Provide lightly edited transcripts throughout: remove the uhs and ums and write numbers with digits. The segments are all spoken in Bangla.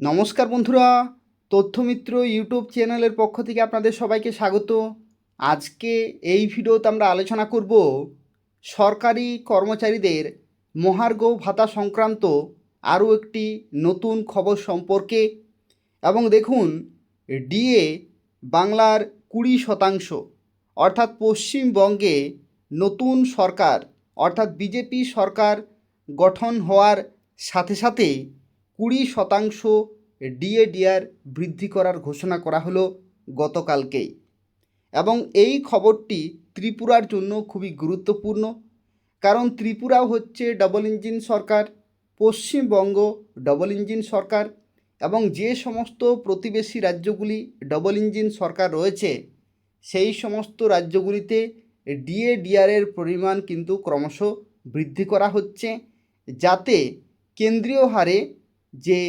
নমস্কার বন্ধুরা, তথ্যমিত্র ইউটিউব চ্যানেলের পক্ষ থেকে আপনাদের সবাইকে স্বাগত। আজকে এই ভিডিওতে আমরা আলোচনা করব সরকারি কর্মচারীদের মহার্ঘ ভাতা সংক্রান্ত আরও একটি নতুন খবর সম্পর্কে। এবং দেখুন, ডিএ বাংলার 20% অর্থাৎ পশ্চিমবঙ্গে নতুন সরকার অর্থাৎ বিজেপি সরকার গঠন হওয়ার সাথে সাথে 20% ডিএডিআর বৃদ্ধি করার ঘোষণা করা হলো গতকালকেই। এবং এই খবরটি ত্রিপুরার জন্য খুবই গুরুত্বপূর্ণ, কারণ ত্রিপুরাও হচ্ছে ডবল ইঞ্জিন সরকার, পশ্চিমবঙ্গ ডবল ইঞ্জিন সরকার, এবং যে সমস্ত প্রতিবেশী রাজ্যগুলি ডবল ইঞ্জিন সরকার রয়েছে সেই সমস্ত রাজ্যগুলিতে ডিএডিআরের পরিমাণ কিন্তু ক্রমশ বৃদ্ধি করা হচ্ছে, যাতে কেন্দ্রীয় হারে যে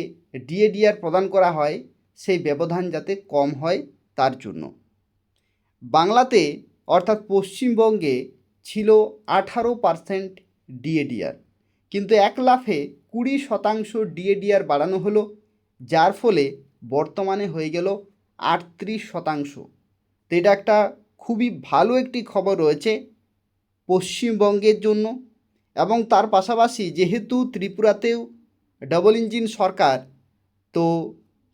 ডিএডিআর প্রদান করা হয় সেই ব্যবধান যাতে কম হয় তার জন্য। বাংলাতে অর্থাৎ পশ্চিমবঙ্গে ছিল 18% ডিএডিআর, কিন্তু এক লাফে 20% ডিএডিআর বাড়ানো হলো, যার ফলে বর্তমানে হয়ে গেল 38%। তো এটা একটা খুবই ভালো একটি খবর রয়েছে পশ্চিমবঙ্গের জন্য। এবং তার পাশাপাশি যেহেতু ত্রিপুরাতেও ডবল ইঞ্জিন সরকার, তো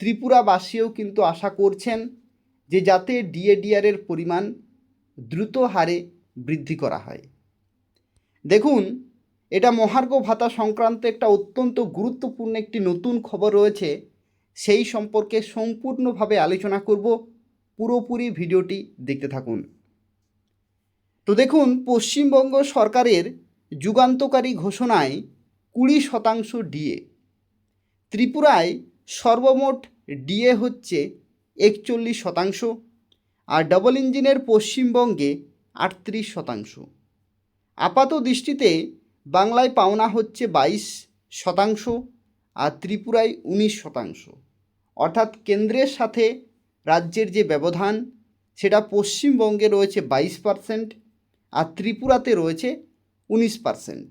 ত্রিপুরাবাসীও কিন্তু আশা করছেন যে যাতে ডিএডিআরের পরিমাণ দ্রুত হারে বৃদ্ধি করা হয়। দেখুন, এটা মহার্ঘ ভাতা সংক্রান্ত একটা অত্যন্ত গুরুত্বপূর্ণ একটি নতুন খবর রয়েছে, সেই সম্পর্কে সম্পূর্ণভাবে আলোচনা করব। পুরোপুরি ভিডিওটি দেখতে থাকুন। তো দেখুন, পশ্চিমবঙ্গ সরকারের যুগান্তকারী ঘোষণায় 20% ডিএ। ত্রিপুরায় সর্বমোট ডিএ হচ্ছে 41%, আর ডবল ইঞ্জিনের পশ্চিমবঙ্গে 38%। আপাত দৃষ্টিতে বাংলায় পাওনা হচ্ছে 22%, আর ত্রিপুরায় 19%। অর্থাৎ কেন্দ্রের সাথে রাজ্যের যে ব্যবধান সেটা পশ্চিমবঙ্গে রয়েছে 22%, আর ত্রিপুরাতে রয়েছে 19%।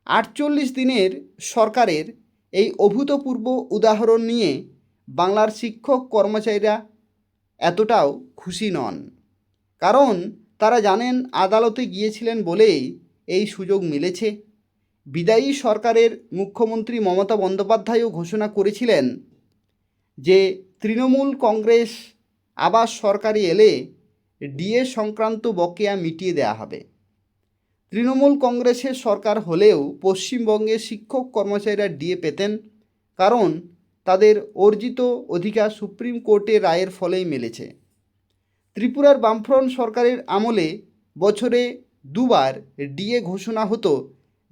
48 দিনের সরকারের এই অভূতপূর্ব উদাহরণ নিয়ে বাংলার শিক্ষক কর্মচারীরা এতটাও খুশি নন, কারণ তারা জানেন আদালতে গিয়েছিলেন বলেই এই সুযোগ মিলেছে। বিদায়ী সরকারের মুখ্যমন্ত্রী মমতা বন্দ্যোপাধ্যায়ও ঘোষণা করেছিলেন যে তৃণমূল কংগ্রেস আবার সরকারে এলে ডিএ সংক্রান্ত বকেয়া মিটিয়ে দেওয়া হবে। তৃণমূল কংগ্রেসের সরকার হলেও পশ্চিমবঙ্গে শিক্ষক কর্মচারীরা ডিএ পেতেন, কারণ তাদের অর্জিত অধিকার সুপ্রিম কোর্টের রায়ের ফলেই মিলেছে। ত্রিপুরার বামফ্রন্ট সরকারের আমলে বছরে দুবার ডিএ ঘোষণা হতো,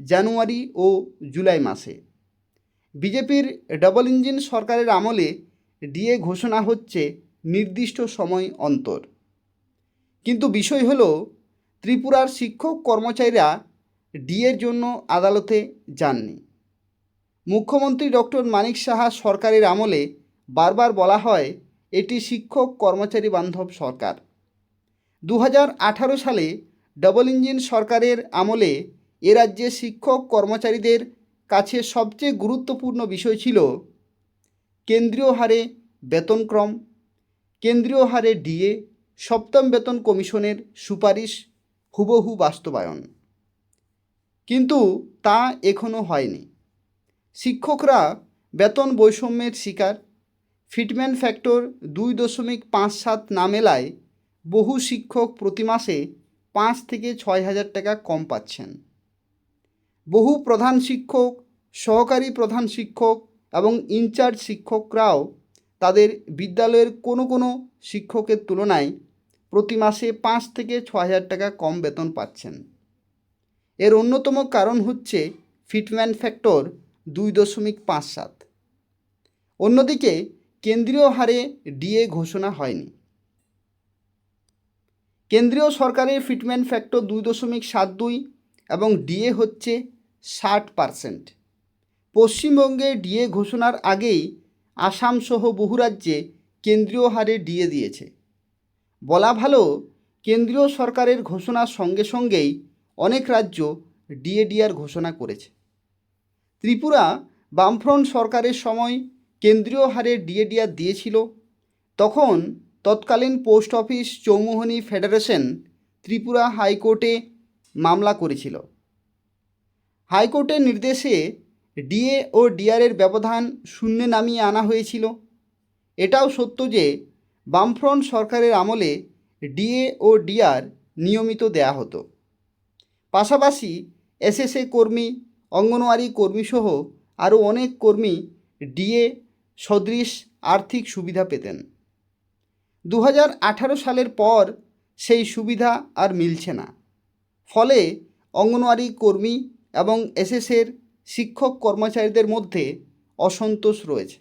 জানুয়ারি ও জুলাই মাসে। বিজেপির ডবল ইঞ্জিন সরকারের আমলে ডিএ ঘোষণা হচ্ছে নির্দিষ্ট সময় অন্তর। কিন্তু বিষয় হলো, ত্রিপুরার শিক্ষক কর্মচারীরা ডিএর জন্য আদালতে যাননি। মুখ্যমন্ত্রী ডক্টর মানিক সাহা সরকারের আমলে বারবার বলা হয় এটি শিক্ষক কর্মচারী বান্ধব সরকার। 2018 সালে ডবল ইঞ্জিন সরকারের আমলে এ রাজ্যে শিক্ষক কর্মচারীদের কাছে সবচেয়ে গুরুত্বপূর্ণ বিষয় ছিল কেন্দ্রীয় হারে বেতনক্রম, কেন্দ্রীয় হারে ডিএ, সপ্তম বেতন কমিশনের সুপারিশ হুবহু বাস্তবায়ন। কিন্তু তা এখনও হয়নি। শিক্ষকরা বেতন বৈষম্যের শিকার। ফিটমেন্ট ফ্যাক্টর 2.57 না মেলায় বহু শিক্ষক প্রতি মাসে 5 থেকে 6 হাজার টাকা কম পাচ্ছেন। বহু প্রধান শিক্ষক, সহকারী প্রধান শিক্ষক এবং ইনচার্জ শিক্ষকরাও তাদের বিদ্যালয়ের কোনো শিক্ষকের তুলনায় প্রতি মাসে 5 থেকে 6 হাজার টাকা কম বেতন পাচ্ছেন। এর অন্যতম কারণ হচ্ছে ফিটমেন্ট ফ্যাক্টর 2.57। অন্যদিকে কেন্দ্রীয় হারে ডিএ ঘোষণা হয়নি। কেন্দ্রীয় সরকারের ফিটমেন্ট ফ্যাক্টর 2.72 এবং ডিএ হচ্ছে 60%। পশ্চিমবঙ্গে ডিএ ঘোষণার আগেই আসাম সহ বহু রাজ্যে কেন্দ্রীয় হারে ডিএ দিয়েছে। বলা ভালো, কেন্দ্রীয় সরকারের ঘোষণার সঙ্গে সঙ্গেই অনেক রাজ্য ডিএডিআর ঘোষণা করেছে। ত্রিপুরা বামফ্রন্ট সরকারের সময় কেন্দ্রীয় হারে ডিএডিআর দিয়েছিল, তখন তৎকালীন post office Choumuhani federation Tripura হাইকোর্টে মামলা করেছিল। হাইকোর্টের নির্দেশে ডিএ ও ডিআরের ব্যবধান শূন্যে নামিয়ে আনা হয়েছিল। এটাও সত্য যে বামফ্রন্ট সরকারের আমলে ডিএ ও ডিআর নিয়মিত দেয়া হতো। পাশাপাশি এসএসএ কর্মী, অঙ্গনওয়াড়ি কর্মীসহ আরও অনেক কর্মী ডিএ সদৃশ আর্থিক সুবিধা পেতেন। 2018 সালের পর সেই সুবিধা আর মিলছে না। ফলে অঙ্গনওয়াড়ি কর্মী এবং এসএসএর শিক্ষক কর্মচারীদের মধ্যে অসন্তোষ রয়েছে।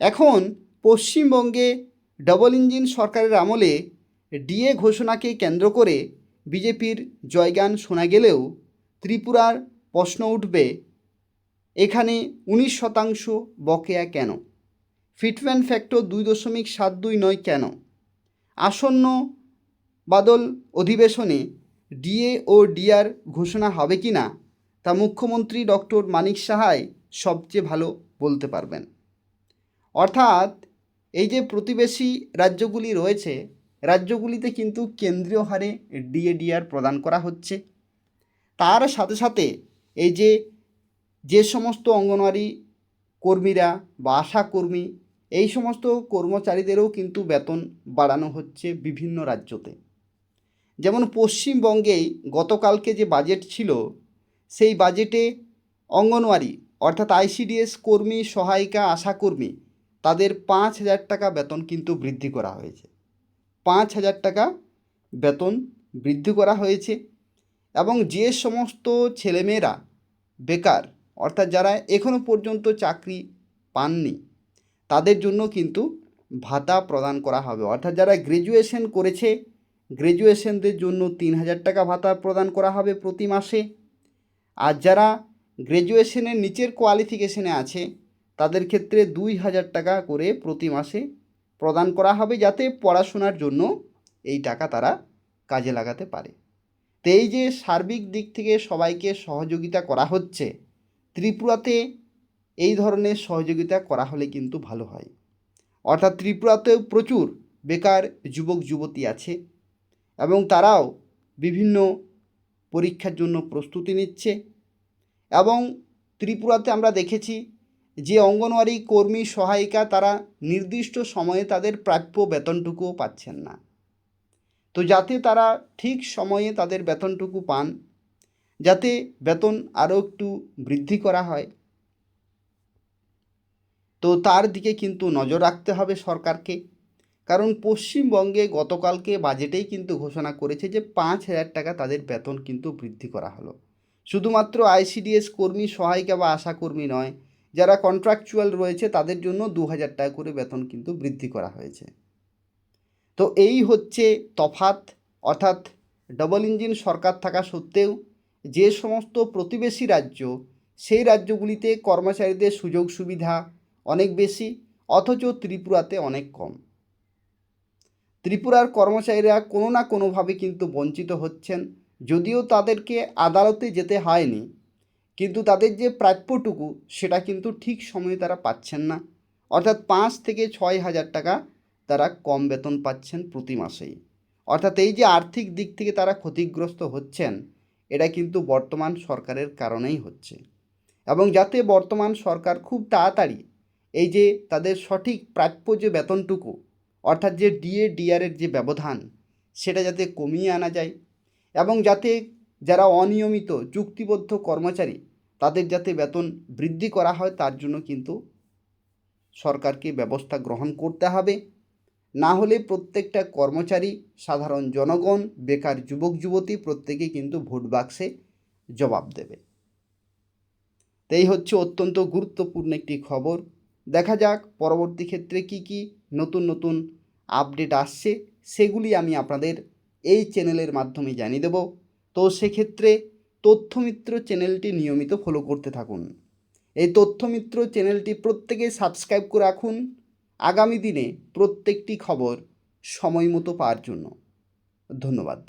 এখন পশ্চিমবঙ্গে ডবল ইঞ্জিন সরকারের আমলে ডিএ ঘোষণাকে কেন্দ্র করে বিজেপির জয়গান শোনা গেলেও ত্রিপুরার প্রশ্ন উঠবে, এখানে 19% বকেয়া কেন? ফিটমেন্ট ফ্যাক্টর 2.72 নয় কেন? আসন্ন বাদল অধিবেশনে ডিএ ও ডিআর ঘোষণা হবে কি না তা মুখ্যমন্ত্রী ডক্টর মানিক সাহাই সবচেয়ে ভালো বলতে পারবেন। অর্থাৎ এই যে প্রতিবেশী রাজ্যগুলি রয়েছে, রাজ্যগুলিতে কিন্তু কেন্দ্রীয় হারে ডিএ ডিআর প্রদান করা হচ্ছে। তার সাথে সাথে এই যে সমস্ত অঙ্গনওয়াড়ি কর্মীরা বা আশা কর্মী, এই সমস্ত কর্মচারীদেরও কিন্তু বেতন বাড়ানো হচ্ছে বিভিন্ন রাজ্যতে। যেমন পশ্চিমবঙ্গেই গতকালকে যে বাজেট ছিল, সেই বাজেটে অঙ্গনওয়াড়ি অর্থাৎ আইসিডিএস কর্মী, সহায়িকা, আশাকর্মী তাদের 5,000 টাকা বেতন কিন্তু বৃদ্ধি করা হয়েছে। 5,000 টাকা বেতন বৃদ্ধি করা হয়েছে। এবং যে সমস্ত ছেলেমেয়েরা বেকার অর্থাৎ যারা এখনও পর্যন্ত চাকরি পাননি, তাদের জন্য কিন্তু ভাতা প্রদান করা হবে। অর্থাৎ যারা গ্র্যাজুয়েশন করেছে, গ্র্যাজুয়েশনদের জন্য 3,000 টাকা ভাতা প্রদান করা হবে প্রতি মাসে। আর যারা গ্র্যাজুয়েশনের নিচের কোয়ালিফিকেশনে আছে, তাদের ক্ষেত্রে 2,000 টাকা করে প্রতি মাসে প্রদান করা হবে, যাতে পড়াশোনার জন্য এই টাকা তারা কাজে লাগাতে পারে। তো এই যে সার্বিক দিক থেকে সবাইকে সহযোগিতা করা হচ্ছে, ত্রিপুরাতে এই ধরনের সহযোগিতা করা হলে কিন্তু ভালো হয়। অর্থাৎ ত্রিপুরাতেও প্রচুর বেকার যুবক যুবতী আছে এবং তারাও বিভিন্ন পরীক্ষার জন্য প্রস্তুতি নিচ্ছে। এবং ত্রিপুরাতে আমরা দেখেছি যে অঙ্গনওয়াড়ি কর্মী, সহায়িকা তারা নির্দিষ্ট সময়ে তাদের প্রাপ্য বেতনটুকুও পাচ্ছেন না। তো যাতে তারা ঠিক সময়ে তাদের বেতনটুকু পান, যাতে বেতন আরও একটু বৃদ্ধি করা হয়, তো তার দিকে কিন্তু নজর রাখতে হবে সরকারকে। কারণ পশ্চিমবঙ্গে গতকালকে বাজেটেই কিন্তু ঘোষণা করেছে যে 5,000 টাকা তাদের বেতন কিন্তু বৃদ্ধি করা হলো। শুধুমাত্র আইসিডিএস কর্মী, সহায়িকা বা আশা কর্মী নয়, যারা কন্ট্রাকচুয়াল রয়েছে তাদের জন্য 2,000 টাকা করে বেতন কিন্তু বৃদ্ধি করা হয়েছে। তো এই হচ্ছে তফাৎ। অর্থাৎ ডবল ইঞ্জিন সরকার থাকা সত্ত্বেও যে সমস্ত প্রতিবেশী রাজ্য, সেই রাজ্যগুলিতে কর্মচারীদের সুযোগ সুবিধা অনেক বেশি, অথচ ত্রিপুরাতে অনেক কম। ত্রিপুরার কর্মচারীরা কোনো না কোনোভাবে কিন্তু বঞ্চিত হচ্ছেন। যদিও তাদেরকে আদালতে যেতে হয়নি, কিন্তু তাদের যে প্রাপ্যটুকু সেটা কিন্তু ঠিক সময়ে তারা পাচ্ছেন না। অর্থাৎ 5 থেকে 6,000 টাকা তারা কম বেতন পাচ্ছেন প্রতি মাসেই। অর্থাৎ এই যে আর্থিক দিক থেকে তারা ক্ষতিগ্রস্ত হচ্ছেন, এটা কিন্তু বর্তমান সরকারের কারণেই হচ্ছে। এবং যাতে বর্তমান সরকার খুব তাড়াতাড়ি এই যে তাদের সঠিক প্রাপ্য যে বেতনটুকু, অর্থাৎ যে ডিএ ডিআরের যে ব্যবধান, সেটা যাতে কমিয়ে আনা যায় এবং যাতে যারা অনিয়মিত চুক্তিবদ্ধ কর্মচারী তাদের যাতে বেতন বৃদ্ধি করা হয়, তার জন্য কিন্তু সরকারকে ব্যবস্থা গ্রহণ করতে হবে। না হলে প্রত্যেকটা কর্মচারী, সাধারণ জনগণ, বেকার যুবক যুবতী প্রত্যেকেই কিন্তু ভোট বাক্সে জবাব দেবে। এই হচ্ছে অত্যন্ত গুরুত্বপূর্ণ একটি খবর। দেখা যাক পরবর্তী ক্ষেত্রে কি নতুন নতুন আপডেট আসছে, সেগুলি আমি আপনাদের এই চ্যানেলের মাধ্যমে জানিয়ে দেব। তো সেক্ষেত্রে তথ্যমিত্র চ্যানেলটি নিয়মিত ফলো করতে থাকুন। এই তথ্যমিত্র চ্যানেলটি প্রত্যেকে সাবস্ক্রাইব করে রাখুন আগামী দিনে প্রত্যেকটি খবর সময় মতো পাওয়ার জন্য। ধন্যবাদ।